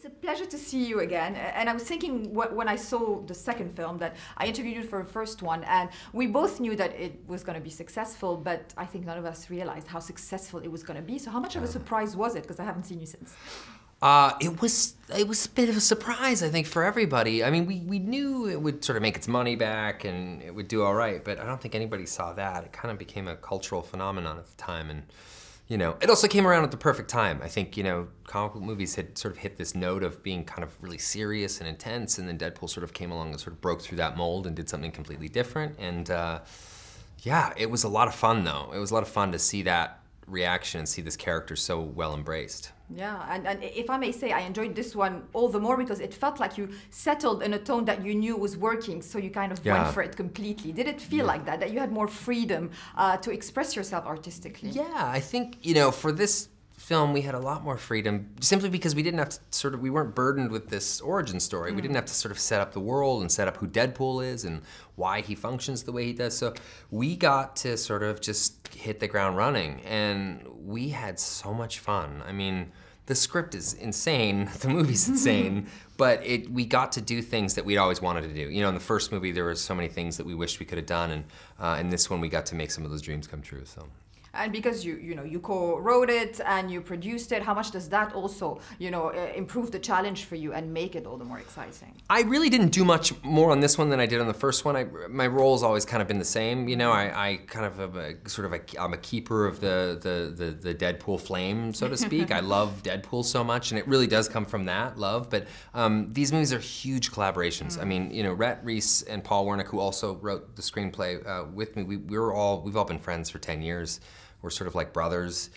It's a pleasure to see you again. And I was thinking when I saw the second film that I interviewed you for the first one, and we both knew that it was going to be successful, but I think none of us realized how successful it was going to be. So how much of a surprise was it? Because I haven't seen you since. It was a bit of a surprise, I think, for everybody. I mean, we knew it would sort of make its money back and it would do all right, but I don't think anybody saw that. It kind of became a cultural phenomenon at the time, and you know, it also came around at the perfect time. I think, you know, comic book movies had sort of hit this note of being kind of really serious and intense, and then Deadpool sort of came along and sort of broke through that mold and did something completely different. And yeah, it was a lot of fun though. It was a lot of fun to see that reaction and see this character so well embraced. Yeah, and if I may say, I enjoyed this one all the more because it felt like you settled in a tone that you knew was working, so you kind of went for it completely. Did it feel like that you had more freedom to express yourself artistically? Yeah, I think, you know, for this film, we had a lot more freedom simply because we didn't have to we weren't burdened with this origin story. We didn't have to sort of set up the world and set up who Deadpool is and why he functions the way he does. So we got to sort of just hit the ground running, and we had so much fun. I mean, the script is insane, the movie's insane, but we got to do things that we'd always wanted to do. You know, in the first movie, there were so many things that we wished we could have done, and in this one, we got to make some of those dreams come true, so. And because you co-wrote it and you produced it, how much does that also, improve the challenge for you and make it all the more exciting? I really didn't do much more on this one than I did on the first one. My role's always kind of been the same. You know, I kind of am I'm a keeper of the Deadpool flame, so to speak. I love Deadpool so much, and it really does come from that love. But these movies are huge collaborations. I mean, you know, Rhett Reese and Paul Wernick, who also wrote the screenplay with me, we've all been friends for 10 years. We're sort of like brothers.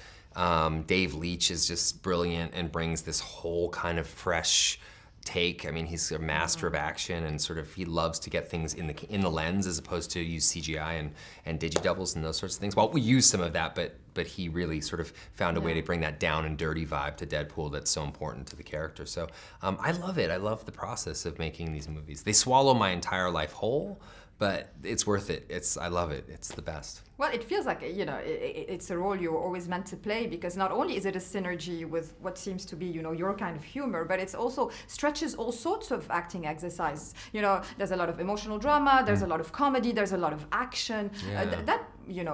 Dave Leitch is just brilliant and brings this whole kind of fresh take. I mean, he's a master of action, and sort of he loves to get things in the lens as opposed to use CGI and digidoubles and those sorts of things. Well, we use some of that, but he really sort of found a way to bring that down and dirty vibe to Deadpool that's so important to the character. So I love it. I love the process of making these movies. They swallow my entire life whole, but it's worth it. I love it. It's the best. Well, it feels like, it's a role you're always meant to play, because not only is it a synergy with what seems to be, your kind of humor, but it's also stretches all sorts of acting exercise. There's a lot of emotional drama, there's a lot of comedy, there's a lot of action. That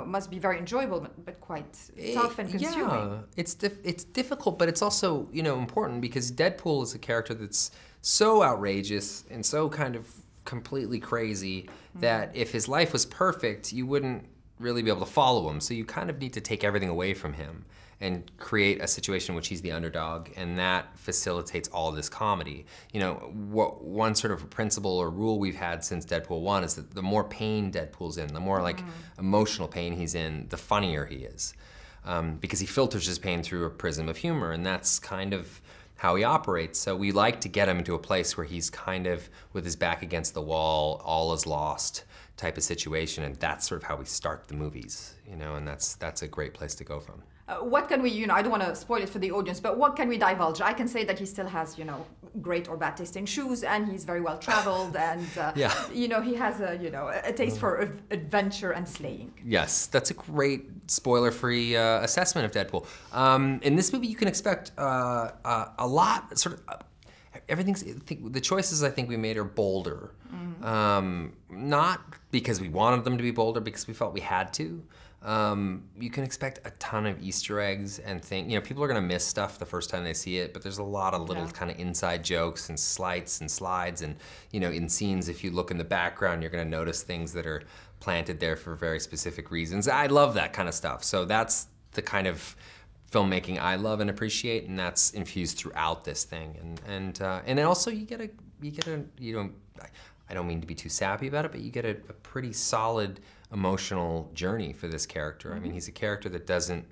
must be very enjoyable, but quite tough and consuming. Yeah, it's difficult, but it's also, important, because Deadpool is a character that's so outrageous and so kind of completely crazy that if his life was perfect, you wouldn't really be able to follow him. So you kind of need to take everything away from him and create a situation in which he's the underdog, and that facilitates all of this comedy. One sort of principle or rule we've had since Deadpool 1 is that the more pain Deadpool's in, the more like emotional pain he's in, the funnier he is. Because he filters his pain through a prism of humor, and that's kind of how he operates. So we like to get him into a place where he's kind of with his back against the wall, all is lost type of situation, and that's sort of how we start the movies, and that's a great place to go from. What can we, I don't want to spoil it for the audience, but what can we divulge? I can say that he still has, great or bad taste in shoes, and he's very well traveled, and he has a taste for adventure and slaying. Yes, that's a great spoiler-free assessment of Deadpool. In this movie, you can expect a lot, the choices I think we made are bolder. Not because we wanted them to be bolder, because we felt we had to. You can expect a ton of Easter eggs and things. People are gonna miss stuff the first time they see it, but there's a lot of little kind of inside jokes and slights and slides, and in scenes, if you look in the background, you're gonna notice things that are planted there for very specific reasons. I love that kind of stuff. So that's the kind of filmmaking I love and appreciate, and that's infused throughout this thing. And then also I don't mean to be too sappy about it, but you get a pretty solid emotional journey for this character. I mean, he's a character that doesn't,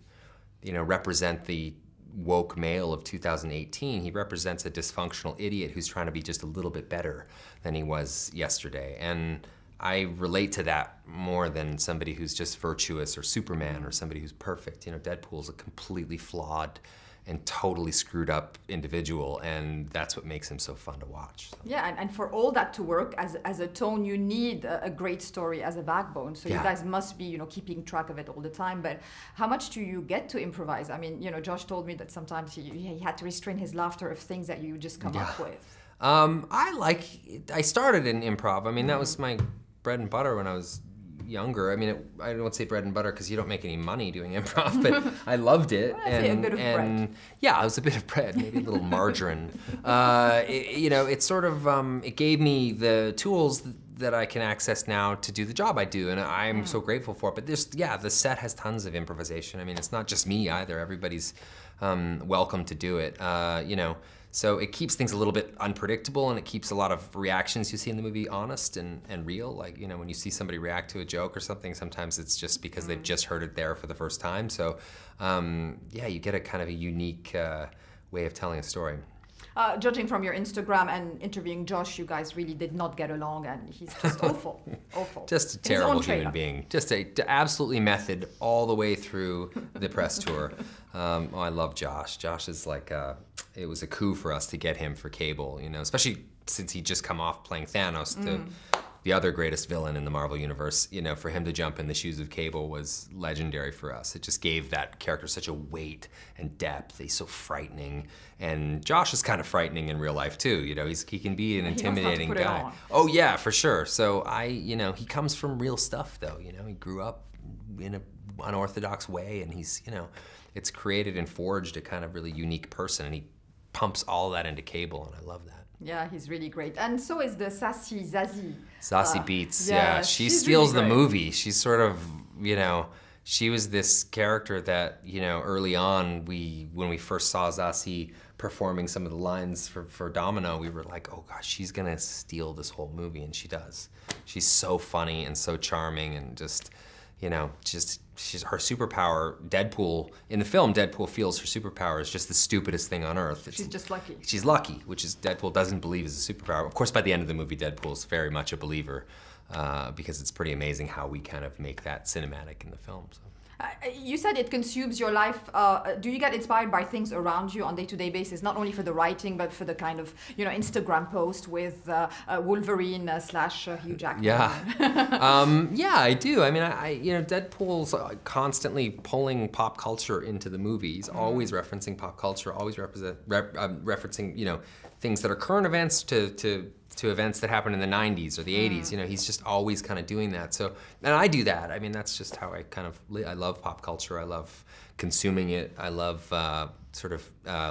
represent the woke male of 2018. He represents a dysfunctional idiot who's trying to be just a little bit better than he was yesterday. And I relate to that more than somebody who's just virtuous or Superman or somebody who's perfect. Deadpool's a completely flawed and totally screwed up individual, and that's what makes him so fun to watch. So. Yeah, and for all that to work as a tone, you need a great story as a backbone. So you guys must be, keeping track of it all the time. But how much do you get to improvise? I mean, Josh told me that sometimes he had to restrain his laughter of things that you just come up with. I started in improv. I mean, that was my bread and butter when I was younger. I mean, I don't say bread and butter because you don't make any money doing improv, but I loved it. Well, a bit of bread. Yeah, it was a bit of bread, maybe a little margarine. It sort of, it gave me the tools that I can access now to do the job I do, and I'm so grateful for it. But the set has tons of improvisation. I mean, it's not just me either. Everybody's welcome to do it, So it keeps things a little bit unpredictable, and it keeps a lot of reactions you see in the movie honest and real. Like, when you see somebody react to a joke or something, sometimes it's just because they've just heard it there for the first time. So you get a kind of a unique way of telling a story. Judging from your Instagram and interviewing Josh, you guys really did not get along, and he's just awful, awful. Just a terrible human being. Just absolutely method all the way through the press tour. I love Josh. Josh is like, it was a coup for us to get him for cable, especially since he'd just come off playing Thanos, the other greatest villain in the Marvel Universe. For him to jump in the shoes of Cable was legendary for us. It just gave that character such a weight and depth. He's so frightening. And Josh is kind of frightening in real life too. He can be an intimidating guy. Oh yeah, for sure. So he comes from real stuff though. He grew up in an unorthodox way, and he's, it's created and forged a kind of really unique person, and he pumps all of that into Cable, and I love that. Yeah, he's really great. And so is the sassy Zazie. Zazie Beetz, yeah. She steals really the movie. She's sort of, she was this character that, early on, when we first saw Zazie performing some of the lines for Domino, we were like, oh gosh, she's gonna steal this whole movie, and she does. She's so funny and so charming, and just, she's her superpower. Deadpool, in the film, Deadpool feels her superpower is just the stupidest thing on earth. She's just lucky. She's lucky, which is Deadpool doesn't believe is a superpower. Of course, by the end of the movie, Deadpool's very much a believer because it's pretty amazing how we kind of make that cinematic in the film. So. You said it consumes your life. Do you get inspired by things around you on a day-to-day basis, not only for the writing, but for the kind of, Instagram post with Wolverine / Hugh Jackman? Yeah. Yeah, I do. I mean, Deadpool's constantly pulling pop culture into the movie. He's always referencing pop culture, always referencing, things that are current events to events that happened in the 90s or the 80s. He's just always kind of doing that. So, and I do that. I mean, that's just how I kind of live. I love pop culture. I love consuming it. I love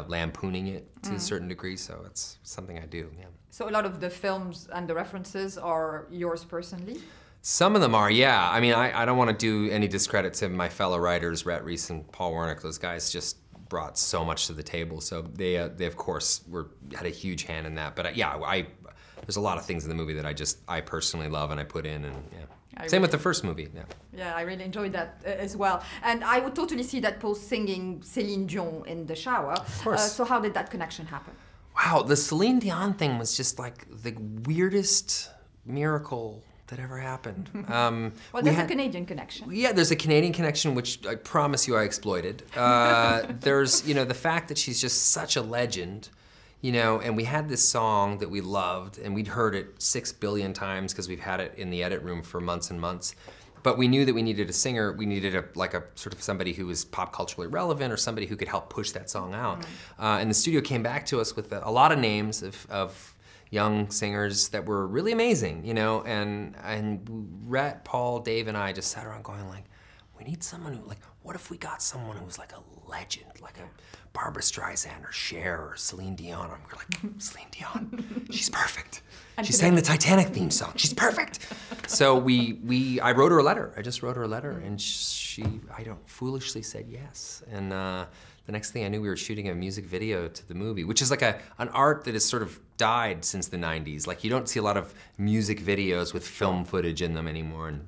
lampooning it to a certain degree. So it's something I do, yeah. So a lot of the films and the references are yours personally? Some of them are, yeah. I mean, I don't want to do any discredit to my fellow writers, Rhett Reese and Paul Wernick. Those guys just brought so much to the table. So they of course had a huge hand in that. But there's a lot of things in the movie that I personally love and I put in, and yeah. Same with the first movie, yeah. Yeah, I really enjoyed that as well. And I would totally see Deadpool singing Celine Dion in the shower. Of course. So how did that connection happen? Wow, the Celine Dion thing was just like the weirdest miracle that ever happened. Well, there's a Canadian connection. Yeah, there's a Canadian connection, which I promise you I exploited. There's, the fact that she's just such a legend, and we had this song that we loved, and we'd heard it 6 billion times because we've had it in the edit room for months and months. But we knew that we needed a singer. We needed a sort of somebody who was pop culturally relevant or somebody who could help push that song out. And the studio came back to us with a lot of names of young singers that were really amazing, and Rhett, Paul, Dave, and I just sat around going like, we need someone who, what if we got someone who was like a legend, like a Barbra Streisand or Cher or Celine Dion? And we're like, Celine Dion, she's perfect. She sang the Titanic theme song, she's perfect. So I wrote her a letter. I just wrote her a letter, and I foolishly said yes. And the next thing I knew, we were shooting a music video to the movie, which is like an art that has sort of died since the 90s. Like, you don't see a lot of music videos with film footage in them anymore. And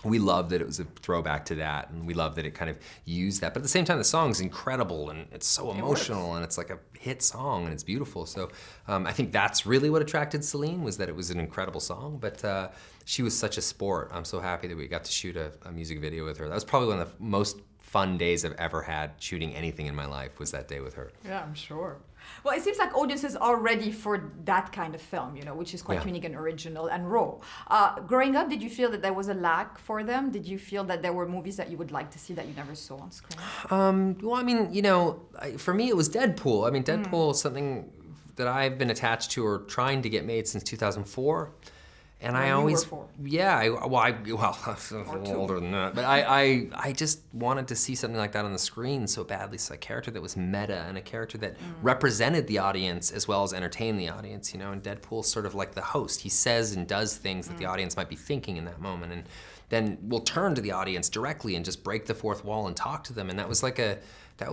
we loved that it was a throwback to that, and we loved that it kind of used that. But at the same time, the song's incredible, and it's so emotional, and it's like a hit song, and it's beautiful. So I think that's really what attracted Celine, was that it was an incredible song. But she was such a sport. I'm so happy that we got to shoot a music video with her. That was probably one of the most fun days I've ever had shooting anything in my life was that day with her. Yeah, I'm sure. Well, it seems like audiences are ready for that kind of film, you know, which is quite unique and original and raw. Growing up, did you feel that there was a lack for them? Did you feel that there were movies that you would like to see that you never saw on screen? Well, I mean, you know, for me it was Deadpool. I mean, Deadpool is something that I've been attached to or trying to get made since 2004. And I always, I'm older than that, but I just wanted to see something like that on the screen so badly. So a character that was meta and a character that represented the audience as well as entertained the audience, you know, and Deadpool's sort of like the host. He says and does things that the audience might be thinking in that moment, and then we'll turn to the audience directly and just break the fourth wall and talk to them. And that was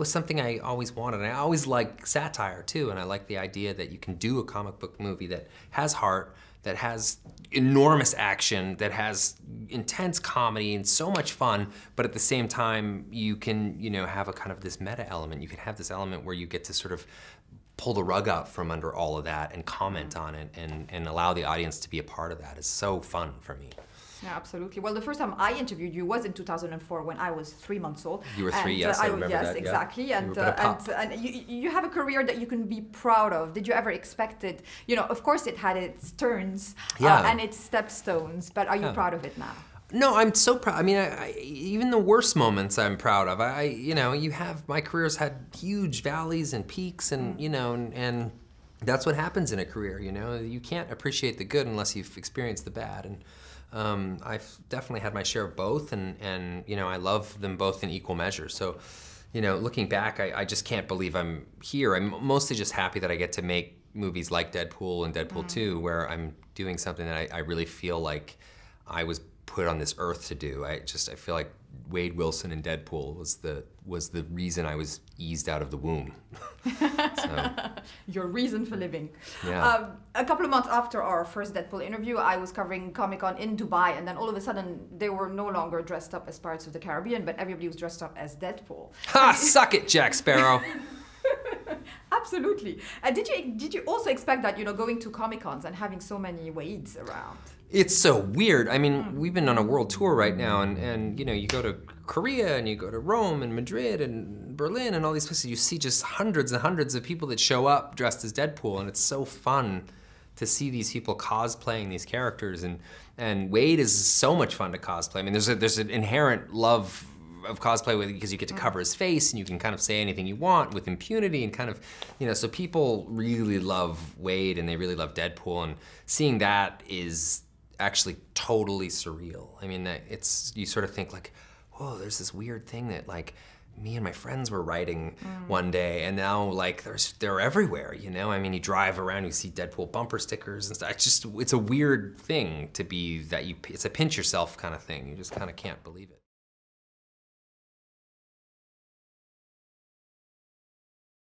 something I always wanted. And I always like satire too, and I like the idea that you can do a comic book movie that has heart, that has enormous action, that has intense comedy and so much fun, but at the same time, you can, you know, have a kind of this meta element. You can have this element where you get to sort of pull the rug out from under all of that and comment on it and allow the audience to be a part of that. It's so fun for me. Yeah, absolutely. Well, the first time I interviewed you was in 2004 when I was 3 months old. You were 3, yes, I remember that. Yes, exactly. Yeah. And you have a career that you can be proud of. Did you ever expect it? You know, of course it had its turns and its stepstones, but are you proud of it now? No, I'm so proud. I mean, even the worst moments I'm proud of. You know, my career's had huge valleys and peaks and, you know, and that's what happens in a career, you know. You can't appreciate the good unless you've experienced the bad. And I've definitely had my share of both, and you know, I love them both in equal measure. So, you know, looking back, I just can't believe I'm here. I'm mostly just happy that I get to make movies like Deadpool and Deadpool 2, where I'm doing something that I really feel like I was put on this earth to do. I feel like Wade Wilson in Deadpool was the reason I was eased out of the womb. So. Your reason for living. Yeah. A couple of months after our first Deadpool interview, I was covering Comic-Con in Dubai, and then all of a sudden they were no longer dressed up as Pirates of the Caribbean, but everybody was dressed up as Deadpool. Ha! Suck it, Jack Sparrow. Absolutely. Did you also expect that, you know, going to Comic-Cons and having so many Wades around? It's so weird. I mean, we've been on a world tour right now, and you know, you go to Korea and you go to Rome and Madrid and Berlin and all these places. You see just hundreds and hundreds of people that show up dressed as Deadpool, and it's so fun to see these people cosplaying these characters. And Wade is so much fun to cosplay. I mean, there's an inherent love of cosplay with, because you get to cover his face and you can kind of say anything you want with impunity and kind of, you know, so people really love Wade and they really love Deadpool, and seeing that is actually totally surreal. I mean, you sort of think like, whoa, there's this weird thing that like me and my friends were writing one day, and now like they're everywhere, you know? I mean, you drive around, you see Deadpool bumper stickers and stuff. It's a weird thing to be that it's a pinch yourself kind of thing. You just kind of can't believe it.